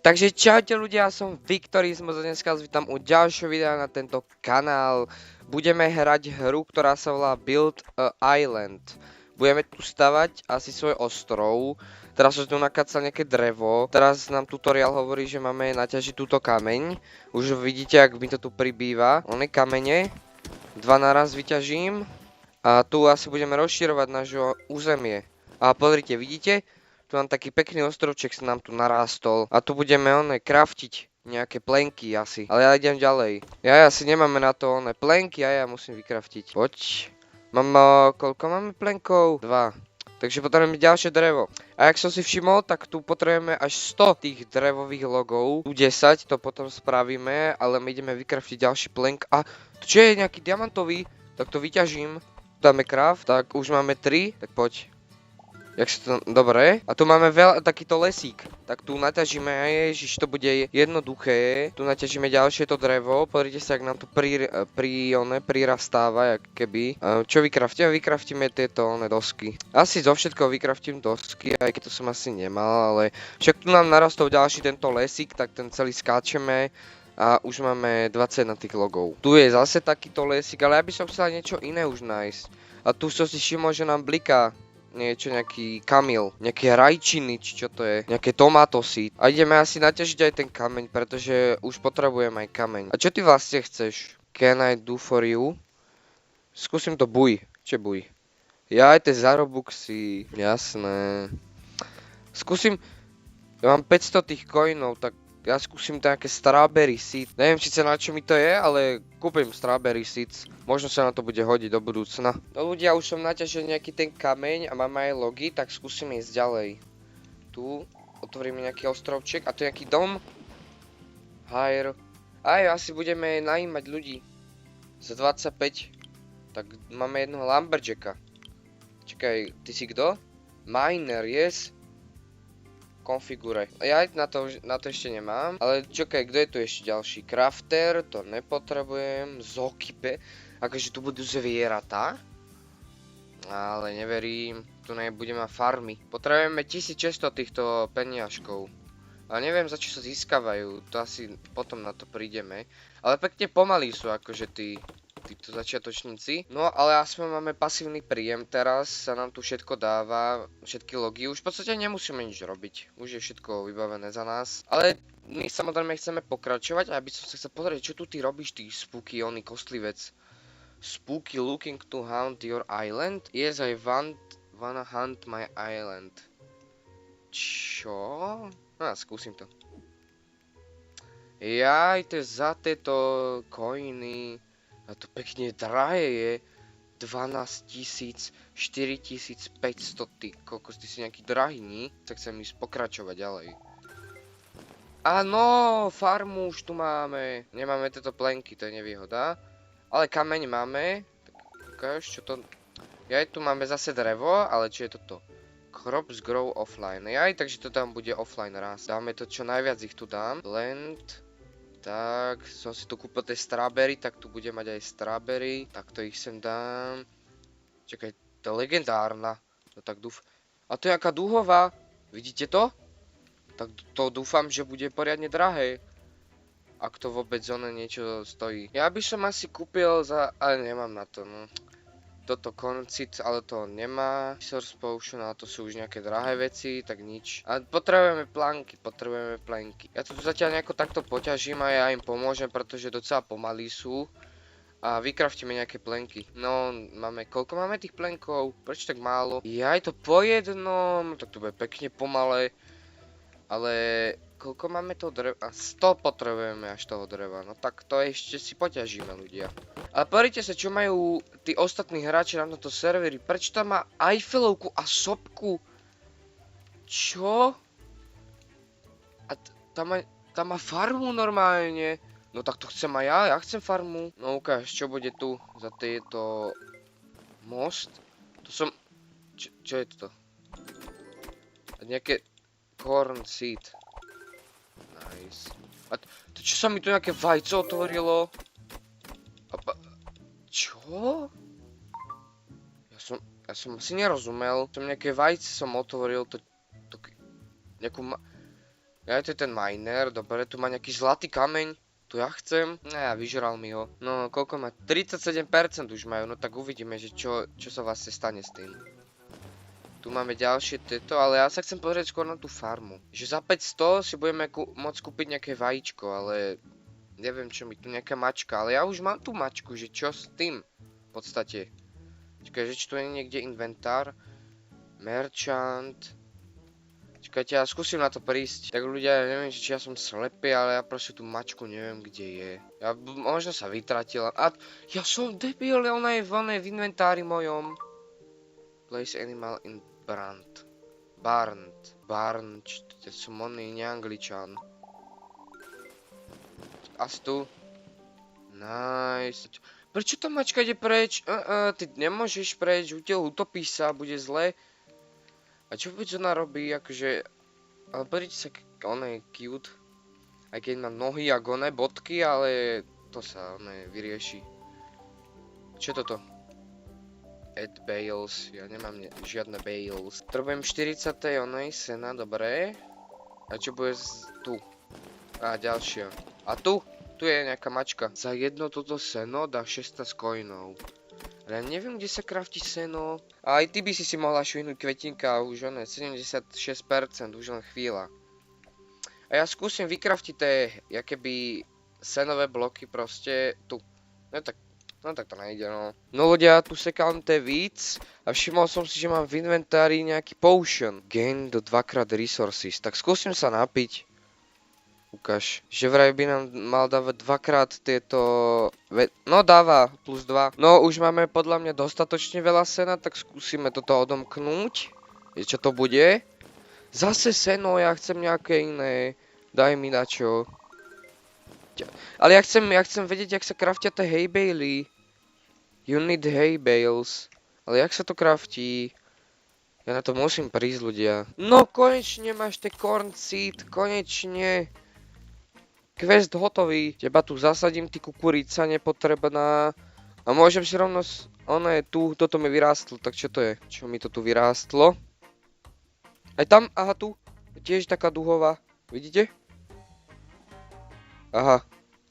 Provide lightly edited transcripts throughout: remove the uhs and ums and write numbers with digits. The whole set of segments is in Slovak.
Takže čaute ľudia, ja som Viktorizmus a dneska vás vítam u ďalšieho videa na tento kanál. Budeme hrať hru, ktorá sa volá Build a Island. Budeme tu stavať asi svoj ostrov. Teraz som tu nakácal nejaké drevo. Teraz nám tutoriál hovorí, že máme naťažiť túto kameň. Už vidíte, ak mi to tu pribýva. One kamene. Dva naraz vyťažím. A tu asi budeme rozširovať naše územie. A pozrite, vidíte? Tu mám taký pekný ostrovček, sa nám tu narástol. A tu budeme craftiť nejaké plenky asi. Ale ja idem ďalej. Ja si nemáme na to plenky a ja musím vykraftiť. Poď. Koľko máme plenkov? 2. Takže potrebujeme ďalšie drevo. A jak som si všimol, tak tu potrebujeme až 100 tých drevových logov. Tu 10, to potom spravíme, ale my ideme vykraftiť ďalší plenk. A čo je nejaký diamantový? Tak to vyťažím. Dáme craft, tak už máme 3, tak poď. Jak sa to... Dobre. A tu máme takýto lesík. Tak tu naťažíme, ježiš, to bude jednoduché. Tu naťažíme ďalšie to drevo. Pozrite sa, ak nám to prirastáva, jak keby. Čo vykraftíme? Vykraftíme tieto dosky. Asi zo všetkoho vykraftím dosky, aj keď to som asi nemal, ale však tu nám narastol ďalší tento lesík, tak ten celý skáčeme. A už máme 20 na tých logov. Tu je zase takýto lesík, ale ja by som chcel niečo iné už nájsť. A tu som si všimol, že nám bliká niečo, nejaký kamil, nejaké rajčiny, či čo to je, nejaké tomatosy. A ideme asi naťažiť aj ten kameň, pretože už potrebujem aj kameň. A čo ty vlastne chceš? Can I do for you? Skúsim to buj. Čo buj? Ja aj tie zarobuxy, jasné. Skúsim, ja mám 500 tých coinov, tak ja skúsim nejaké strawberry seed. Neviem síce na čo mi to je, ale kúpim strawberry seeds. Možno sa na to bude hodiť do budúcna. No ľudia, už som naťažil nejaký ten kameň a mám aj logy, tak skúsim ísť ďalej. Tu otvoríme nejaký ostrovček a tu je nejaký dom. Hire. Aj asi budeme najímať ľudí. Za 25. Tak máme jednoho lumberjacka. Čakaj, ty si kto? Miner, yes. Konfigure. Ja na to ešte nemám, ale čakaj, kto je tu ešte ďalší? Crafter, to nepotrebujem, Zokipe, akože tu budú zvieratá, ale neverím, tu nebudeme mať farmy. Potrebujeme 1600 týchto peniažkov, ale neviem za čo sa získavajú, to asi potom na to prídeme, ale pekne pomalí sú akože títo začiatočníci. No ale aspoň máme pasívny príjem teraz, sa nám tu všetko dáva, všetky logy, už v podstate nemusíme nič robiť, už je všetko vybavené za nás. Ale my samozrejme chceme pokračovať a aby som sa chcel pozrieť, čo tu ty robíš, ty spooky, kostlivec. Spooky looking to hunt your island? Yes, I wanna hunt my island. Čo? Skúsim to. Jaj, to je za tieto coiny. A to pekne drahé je. 12 000, 4500, ty kokos, ty si nejaký drahý, nie? Tak chcem ísť pokračovať ďalej. Áno, farmu už tu máme. Nemáme tieto plenky, to je nevýhoda. Ale kameň máme. Tak ukáž, čo to... Jaj, tu máme zase drevo, ale čo je toto? Crops grow offline. Jaj, takže to tam bude offline raz. Dáme to čo najviac ich tu dám. Blend. Tak, som si tu kúpil tie strawberry, tak tu bude mať aj strawberry. Tak to ich sem dám. Čakaj, to je legendárna. No tak A to je aká dúhová. Vidíte to? Tak to dúfam, že bude poriadne drahé. Ak to vôbec niečo stojí. Ja by som asi kúpil za... Ale nemám na to, no. Toto koncit, ale to nemá. Source potion, ale to sú už nejaké drahé veci, tak nič. A potrebujeme planky. Ja to tu zatiaľ nejako takto poťažím a ja im pomôžem, pretože docela pomalí sú. A vykraftíme nejaké plenky. No, koľko máme tých plenkov? Prečo tak málo? Jaj, to po jednom, tak to bude pekne pomalé. Ale koľko máme toho dreva? 100 potrebujeme až toho dreva. No tak to ešte si poťažíme, ľudia. Ale pozrite sa, čo majú tí ostatní hráči na tomto serveri. Prečo tam má Eiffelovku a sopku? Čo? A tam má farmu normálne. No tak to chcem aj ja chcem farmu. No ukáž, čo bude tu za tieto... Most? To som... Čo je toto? Nejaké... Corn seed. Nice. A to čo sa mi tu nejaké vajco otvorilo? Čo? Ja som asi nerozumel. Nejaké vajce som otvoril, nejakú Ja, to je ten miner, dobre, tu má nejaký zlatý kameň. Tu ja chcem. Ja, vyžral mi ho. No, koľko má? 37% už majú, no tak uvidíme, že čo sa vlastne stane s tým. Tu máme ďalšie tieto, ale ja sa chcem pozrieť skôr na tú farmu. Že za 500 si budeme môcť kúpiť nejaké vajíčko, ale neviem čo mi tu nejaká mačka, ale ja už mám tú mačku, že čo s tým v podstate. Čakaj, že či tu je niekde inventár. Merchant. Čakajte, ja skúsim na to prísť. Tak ľudia, ja neviem, či ja som slepý, ale ja proste tú mačku neviem, kde je. Ja možno sa vytratila. A ja som debil, ona je v inventári mojom. Place animal in brand. Barn, to sú mony, neangličan. Asi tu. Nice. Prečo tá mačka ide preč? Ty nemôžeš preč, utopí sa, bude zle. A čo vôbec ona robí, akože... Ale pozrite sa, ona je cute. Aj keď má nohy a oné bodky, ale... To sa, vyrieši. Čo je toto? Add bales, ja nemám žiadne bales. Potrebujem 40 onej sena, dobré. A čo bude tu? A ďalšia. A tu? Tu je nejaká mačka. Za jedno toto seno dá 16 coinov. Ale ja neviem, kde sa crafti seno. A aj ty by si mohla švihnúť kvetinka, už 76%, už len chvíľa. A ja skúsim vykraftiť tie, jakéby senové bloky proste tu. No tak to nejde, no. No ľudia, tu sekám tie víc a všimol som si, že mám v inventári nejaký potion. Gain do 2x resources, tak skúsim sa napiť. Ukáž, že vraj by nám mal dávať 2x tieto... No dáva, plus 2. No už máme podľa mňa dostatočne veľa sena, tak skúsime toto odomknúť. Čo to bude? Zase seno, ja chcem nejaké iné. Daj mi na čo. Ale ja chcem vedieť, jak sa craftia tie hay bale. You need hay bales. Ale jak sa to craftí? Ja na to musím prísť, ľudia. No konečne máš tie corn seed, konečne. Quest hotový. Teba tu zasadím, ty kukurica nepotrebná. A môžem si rovno... Ono je tu, toto mi vyrástlo, tak čo to je? Čo mi to tu vyrástlo? Aj tam, aha tu. Tiež taká duhová. Vidíte? Aha.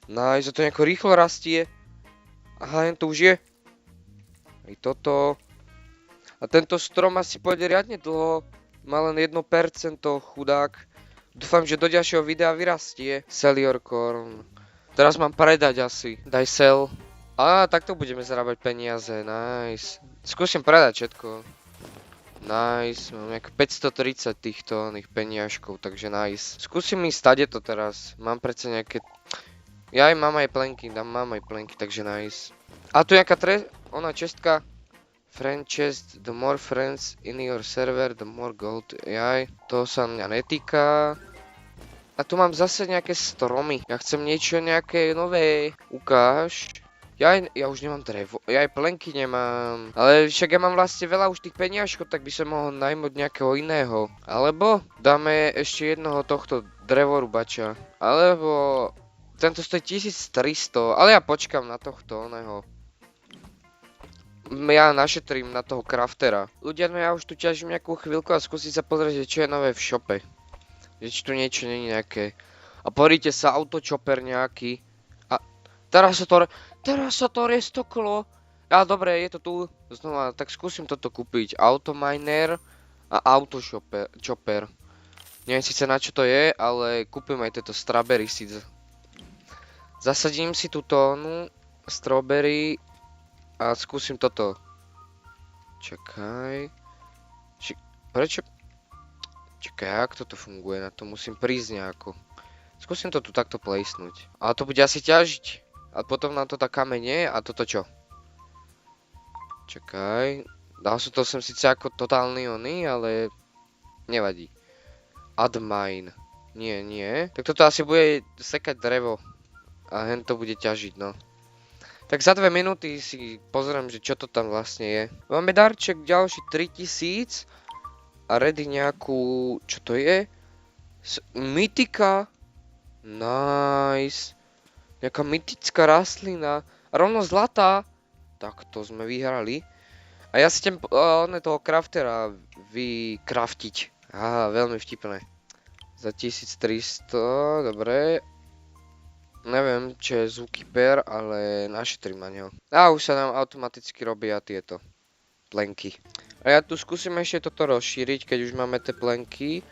Nice, to nejako rýchlo rastie. Aha, jen to už je. Aj toto. A tento strom asi pôjde riadne dlho. Má len 1%, chudák. Dúfam, že do ďalšieho videa vyrastie. Sell your corn. Teraz mám predať asi. Daj sell. Á, takto budeme zarábať peniaze. Nice. Skúsim predať všetko. Nice. Mám nejak 530 týchto peniažkov, takže nice. Skúsim ísť stade to teraz. Mám predsa nejaké... Ja aj mám aj plenky, mám aj plenky, takže nice. A tu nejaká ona čestka. Friend chest, the more friends in your server, the more gold. Jaj, to sa mňa netýka. A tu mám zase nejaké stromy. Ja chcem niečo nejaké nové. Ukáž. Ja už nemám drevo. Ja aj plenky nemám. Ale však ja mám vlastne veľa už tých peniažkov, tak by som mohol najmoť nejakého iného. Alebo dáme ešte jednoho tohto drevorubača. Alebo tento stojí 1300. Ale ja počkam na tohto oného. Ja našetrím na toho craftera. Ľudia, no ja už tu ťažím nejakú chvíľku a skúsim sa pozrieť, čo je nové v shope. Že či tu niečo není nejaké. A poríte sa, autochopper nejaký. A teraz sa to restoklo. Ale dobre, je to tu. Znova, tak skúsim toto kúpiť. Autominer a autochopper. Neviem síce na čo to je, ale kúpim aj tieto strawberry seeds. Zasadím si tú tónu strawberry a skúsim toto. Čakaj. Prečo? Čakaj, jak toto funguje? Na to musím prísť nejako. Skúsim to tu takto placenúť. Ale to bude asi ťažiť. A potom nám to dá kamene a toto čo? Čakaj. Dal som to sem síce ako totálny oný, ale nevadí. Add mine. Nie. Tak toto asi bude sekať drevo. A hen to bude ťažiť, no. Tak za 2 minúty si pozriem, že čo to tam vlastne je. Máme darček ďalší 3000. A ready nejakú... Čo to je? Mytika. Nice. Nejaká mytická rastlina. A rovno zlatá. Tak to sme vyhrali. A ja si idem toho craftera vykraftiť. Aha, veľmi vtipné. Za 1300, dobre. Neviem, čo je zookeeper, ale našetrím na neho. A už sa nám automaticky robia tieto plenky. A ja tu skúsim ešte toto rozšíriť, keď už máme tie plenky.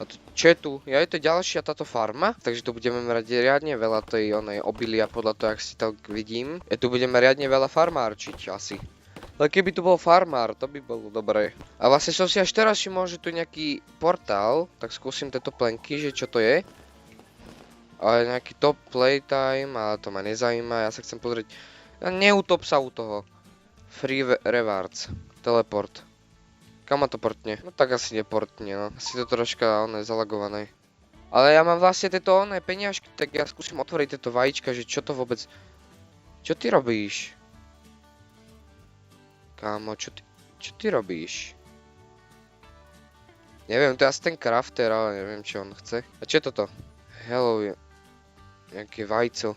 A to, čo je tu? Ja je to ďalšia táto farma, takže tu budeme mať riadne veľa tej onej obilia podľa toho, jak si to vidím. Ja tu budeme riadne veľa farmárčiť asi. Ale keby tu bol farmár, to by bolo dobré. A vlastne som si až teraz všimol, že tu je nejaký portál, tak skúsim tieto plenky, že čo to je. Ale nejaký top playtime, ale to ma nezajíma, ja sa chcem pozrieť. Neutop sa u toho. Free rewards. Teleport. Kam ma to portne? No tak asi neportne, no. Asi to troška, ono je zalagované. Ale ja mám vlastne tieto oné peniažky, tak ja skúsim otvoriť tieto vajíčka, že čo to vôbec... Čo ty robíš? Kámo, čo ty robíš? Neviem, to je asi ten crafter, ale neviem, čo on chce. A čo je toto? Hello, nejaké vajco.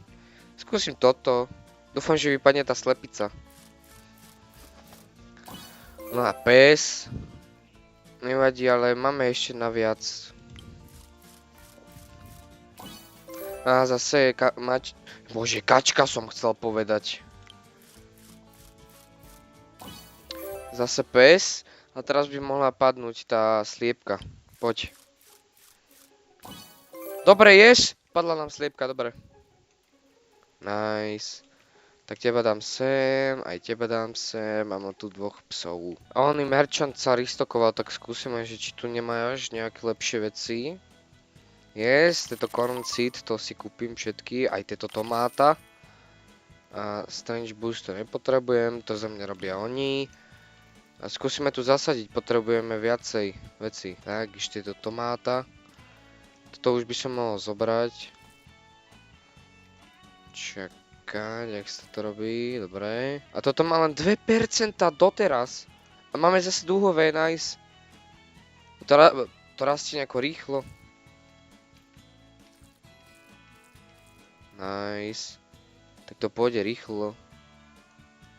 Skúsim toto. Dúfam, že vypadne tá slepica. No a pes. Nevadí, ale máme ešte naviac. A zase je Bože, kačka som chcel povedať. Zase pes. A teraz by mohla padnúť tá sliepka. Poď. Dobre, ješ? Padla nám sliepka, dobre. Nice. Tak teba dám sem, aj teba dám sem, mám tu dvoch psov. A oný merchant sa restokoval, tak skúsime, že či tu nemáš nejaké lepšie veci. Yes, tieto corn seed, to si kúpim všetky, aj tieto tomáta. A strange boost to nepotrebujem, to za mňa robia oni. A skúsime tu zasadiť, potrebujeme viacej veci. Tak, ešte tieto tomáta. Toto už by som mohol zobrať. Čakať, jak sa to robí, dobre. A toto má len 2% doteraz. A máme zase dúhové, nice. To rastie nejako rýchlo. Nice. Tak to pôjde rýchlo.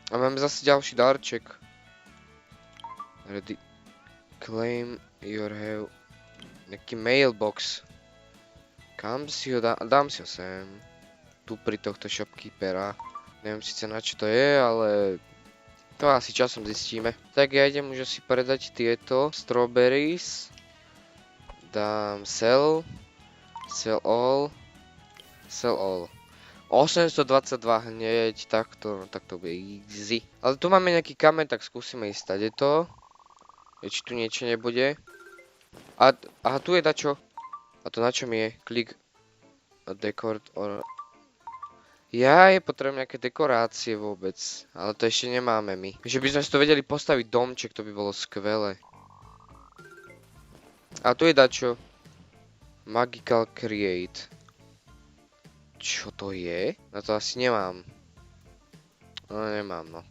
A máme zase ďalší darček. Ready. Claim your have... Nejaký mailbox. Kam si ho dám si ho sem. Tu pri tohto shopkeepera. Neviem síce na čo to je, ale... To asi časom zistíme. Tak ja idem už asi predať tieto strawberries. Dám sell. Sell all. Sell all. 822 hneď, tak to bude easy. Ale tu máme nejaký kameň, tak skúsime ísť tady to. Či tu niečo nebude. Aha, tu je dačo. A to na čo mi je? Klik. Decor or... Ja je potrebujem nejaké dekorácie vôbec. Ale to ešte nemáme my. Že by sme si to vedeli postaviť domček, to by bolo skvelé. A tu je dačo. Magical create. Čo to je? Na to asi nemám. No nemám, no.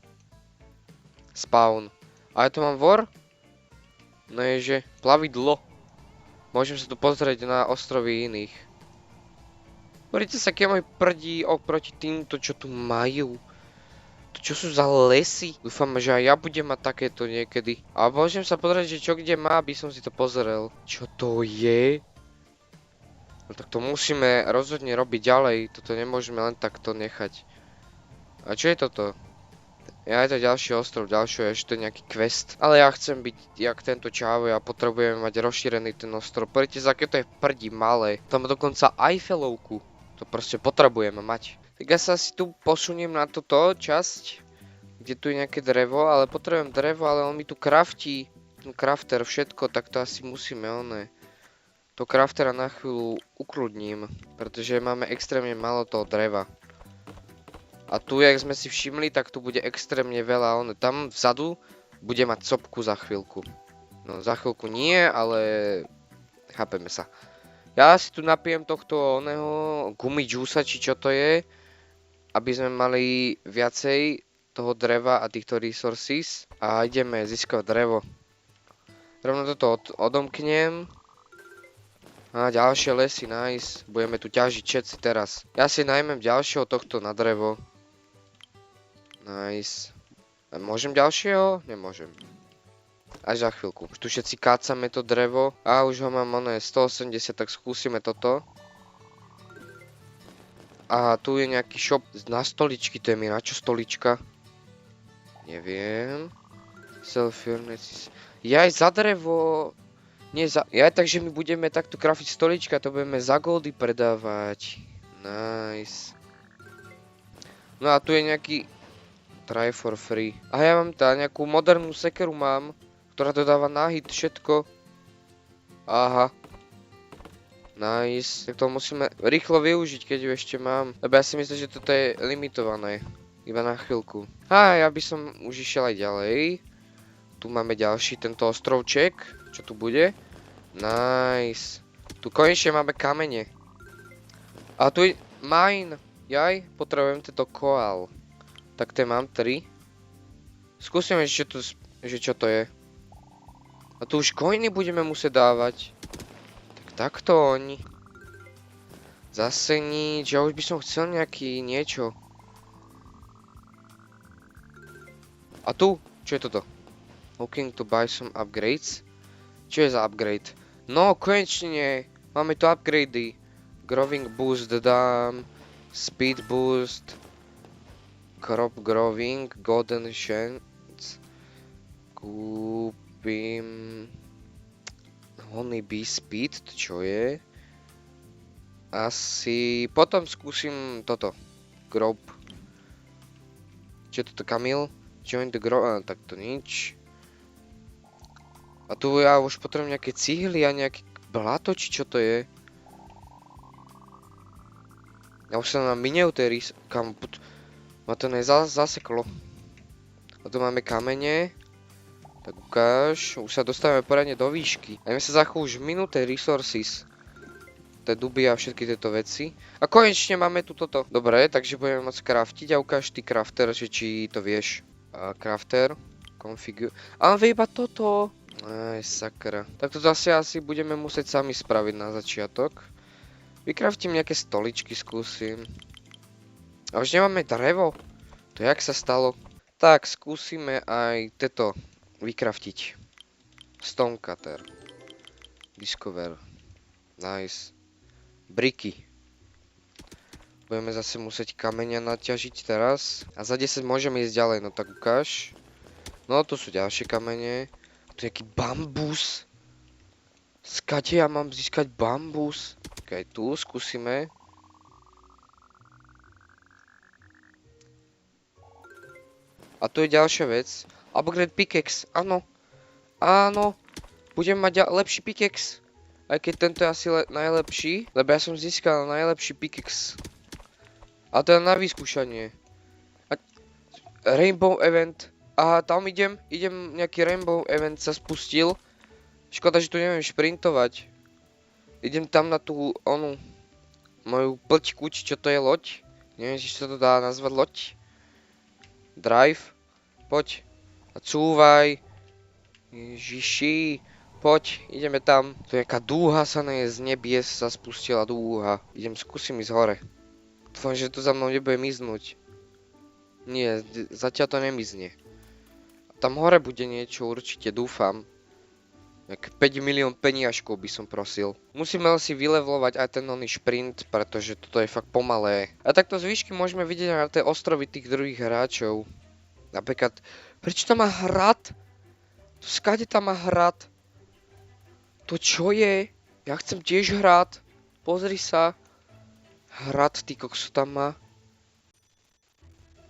Spawn. A ja to mám vor? No je, že plavidlo. Môžem sa tu pozrieť na ostrovy iných. Pozrite sa, aké môj prdí oproti týmto, čo tu majú. To čo sú za lesy? Dúfam, že aj ja budem mať takéto niekedy. A môžem sa pozrieť, že čo kde má, aby som si to pozrel. Čo to je? No tak to musíme rozhodne robiť ďalej. Toto nemôžeme len takto nechať. A čo je toto? Ja je to ďalší ostrov, ďalšie ešte nejaký quest. Ale ja chcem byť jak tento čávo, ja potrebujem mať rozšírený ten ostrov. Poďte sa, aké to je v prdi malé. Tam má dokonca Eiffelovku. To proste potrebujeme mať. Tak ja sa asi tu posuniem na toto časť, kde tu je nejaké drevo, ale potrebujem drevo, ale on mi tu craftí. Ten crafter, všetko, tak to asi musíme oné. To craftera na chvíľu ukludním, pretože máme extrémne málo toho dreva. A tu, jak sme si všimli, tak tu bude extrémne veľa, tam vzadu bude mať sopku za chvíľku. No za chvíľku nie, ale chápeme sa. Ja si tu napijem tohto oného gumidžúsa, či čo to je, aby sme mali viacej toho dreva a týchto resources. A ideme získať drevo. Rovno toto odomknem. A ďalšie lesy, nice. Budeme tu ťažiť všetci teraz. Ja si najmem ďalšieho tohto na drevo. Nice. A môžem ďalšieho? Nemôžem. Až za chvíľku. Už tu všetci kácame to drevo. A už ho mám 180, tak skúsime toto. A tu je nejaký shop na stoličky, to je mi na čo stolička? Neviem. Self-furnaces. Jaj, za drevo. Nie za... Jaj, takže my budeme takto crafiť stolička, to budeme za goldy predávať. Nice. No a tu je nejaký... Try for free. A ja mám tá nejakú modernú sekeru mám, ktorá dodáva na hit všetko. Aha. Nice. Tak to musíme rýchlo využiť, keď ju ešte mám. Lebo ja si myslím, že toto je limitované. Iba na chvíľku. A ja by som už išiel aj ďalej. Tu máme ďalší tento ostrovček. Čo tu bude? Nice. Tu konečne máme kamene. A tu je mine. Jaj, potrebujem tento koal. Tak to mám 3. Skúsime, že čo to je. A tu už coiny budeme musieť dávať. Takto oni. Zase nič. Ja už by som chcel nejaký niečo. A tu? Čo je toto? Looking to buy some upgrades. Čo je za upgrade? No, konečne. Máme tu upgrady. Growing boost dám. Speed boost. Crop growing. Golden chance. Kúpim... Honey bee speed, čo je? Asi... Potom skúsim toto. Grob. Čo je toto, Kamil? Join the grob... tak to nič. A tu ja už potrebujem nejaké cihly a nejaké blato, či čo to je? Ja už sa na miniatéry... Kam... Ma to zaseklo. A tu máme kamene. Tak ukáž, už sa dostávame poradne do výšky. Dajme sa za chvíľu už minuté resources. Tie duby a všetky tieto veci. A konečne máme tu toto. Dobre, takže budeme môcť craftiť a ukáž ty crafter, že či to vieš. Crafter, configure. A on vie iba toto. Aj, sakra. Tak to zase asi budeme musieť sami spraviť na začiatok. Vykraftím nejaké stoličky, skúsim. A už nemáme drevo. To jak sa stalo? Tak, skúsime aj tieto vykraftiť. Stone cutter. Discover. Nice. Briky. Budeme zase musieť kameňa naťažiť teraz. A za 10 môžeme ísť ďalej, no tak ukáž. No, tu sú ďalšie kamene. Tu je nejaký bambus. Skade ja mám získať bambus? Ok, tu skúsime. A tu je ďalšia vec. Upgrade pickaxe, áno. Áno. Budem mať lepší pickaxe. Aj keď tento je asi najlepší. Lebo ja som získal najlepší pickaxe. A to je na vyskúšanie. Rainbow event. Aha, tam idem. Nejaký rainbow event sa spustil. Škoda, že tu neviem šprintovať. Idem tam na tú, moju plťku, či čo to je loď. Neviem, či sa to dá nazvať loď. Drive. Poď. A cúvaj. Ježiši. Poď, ideme tam. To je nejaká dúha sa z nebies sa spustila dúha. Skúsim ísť hore. Dúfam, že to za mnou nebude miznúť. Nie, zatiaľ to nemizne. Tam hore bude niečo určite, dúfam. Jak 5 milión peniažkov by som prosil. Musíme si vylevlovať aj ten šprint, pretože toto je fakt pomalé. A takto z výšky môžeme vidieť aj na tie ostrovy tých druhých hráčov. Napríklad, prečo tam má hrad? Skade tam má hrad? To čo je? Ja chcem tiež hrad. Pozri sa. Hrad, ty kokso tam má.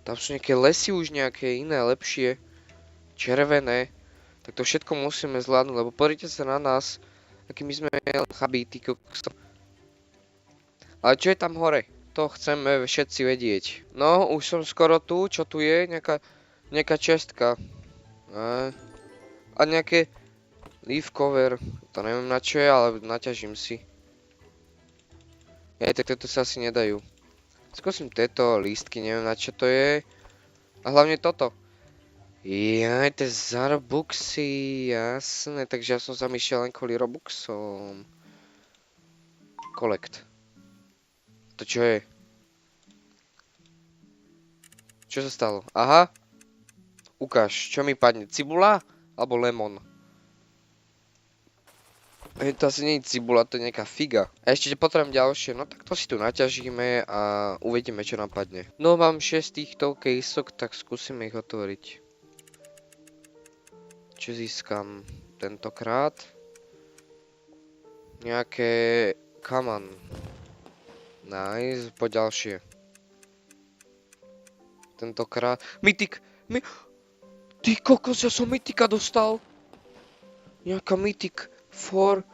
Tam sú nejaké lesy už nejaké iné, lepšie. Červené. Tak to všetko musíme zvládnuť, lebo pozrite sa na nás. Aký my sme chabí, ty kokso. Ale čo je tam hore? To chceme všetci vedieť. No, už som skoro tu. Čo tu je? Nejaká čestka. A nejaké leaf cover. To neviem na čo je, ale naťažím si. Tak toto sa asi nedajú. Skúsim tieto lístky, neviem na čo to je. A hlavne toto. Jaj, to je za Robuxy, jasné. Takže ja som zamýšľal len kvôli Robuxom. Collect. To čo je? Čo sa stalo? Aha. Ukáž, čo mi padne? Cibula? Alebo lemon. To asi nie je cibula, to je nejaká figa. A ešte potrebujem ďalšie, no tak to si tu naťažíme a uvidíme, čo nám padne. No mám 6 týchto kejsok, tak skúsime ich otvoriť. Čo získam tentokrát? Nejaké kaman. Nice, poď ďalšie. Tentokrát... Mytik! Ty kokos, ja som mytika dostal! Nejaká mytik. 4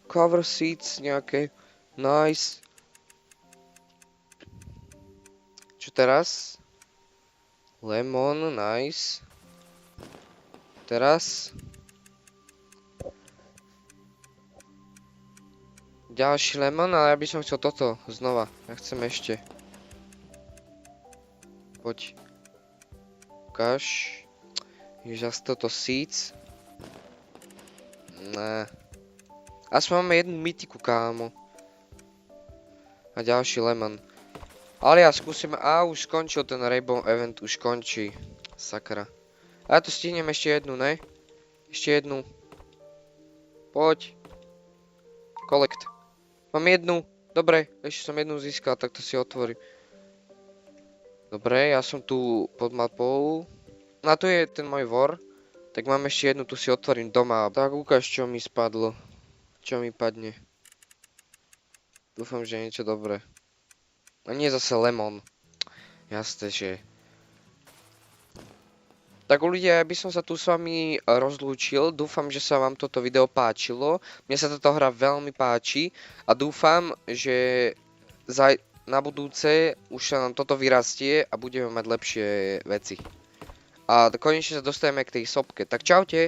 cover seats nejaké. Nice. Čo teraz? Lemon, nice. Teraz. Ďalší lemon, ale ja by som chcel toto znova. Ja chcem ešte. Poď. Ukáž. Je zase toto seats. Ne. Aspoň máme jednu mytiku, kámo. A ďalší lemon. Ale ja skúsim... už skončil ten Rainbow event, už končí. Sakra. A ja to stihnem ešte jednu, ne? Ešte jednu. Poď. Collect. Mám jednu. Dobre, ešte som jednu získal, tak to si otvorím. Dobre, ja som tu pod mapou. A tu je ten môj vor. Tak mám ešte jednu, tu si otvorím doma. Tak ukáž, čo mi spadlo. Čo mi padne. Dúfam, že je niečo dobré. A nie zase lemon. Jasné, že... Tak ľudia, ja by som sa tu s vami rozlúčil. Dúfam, že sa vám toto video páčilo. Mne sa táto hra veľmi páči. A dúfam, že na budúce už sa nám toto vyrastie a budeme mať lepšie veci. A konečne sa dostaneme k tej sopke. Tak čaute.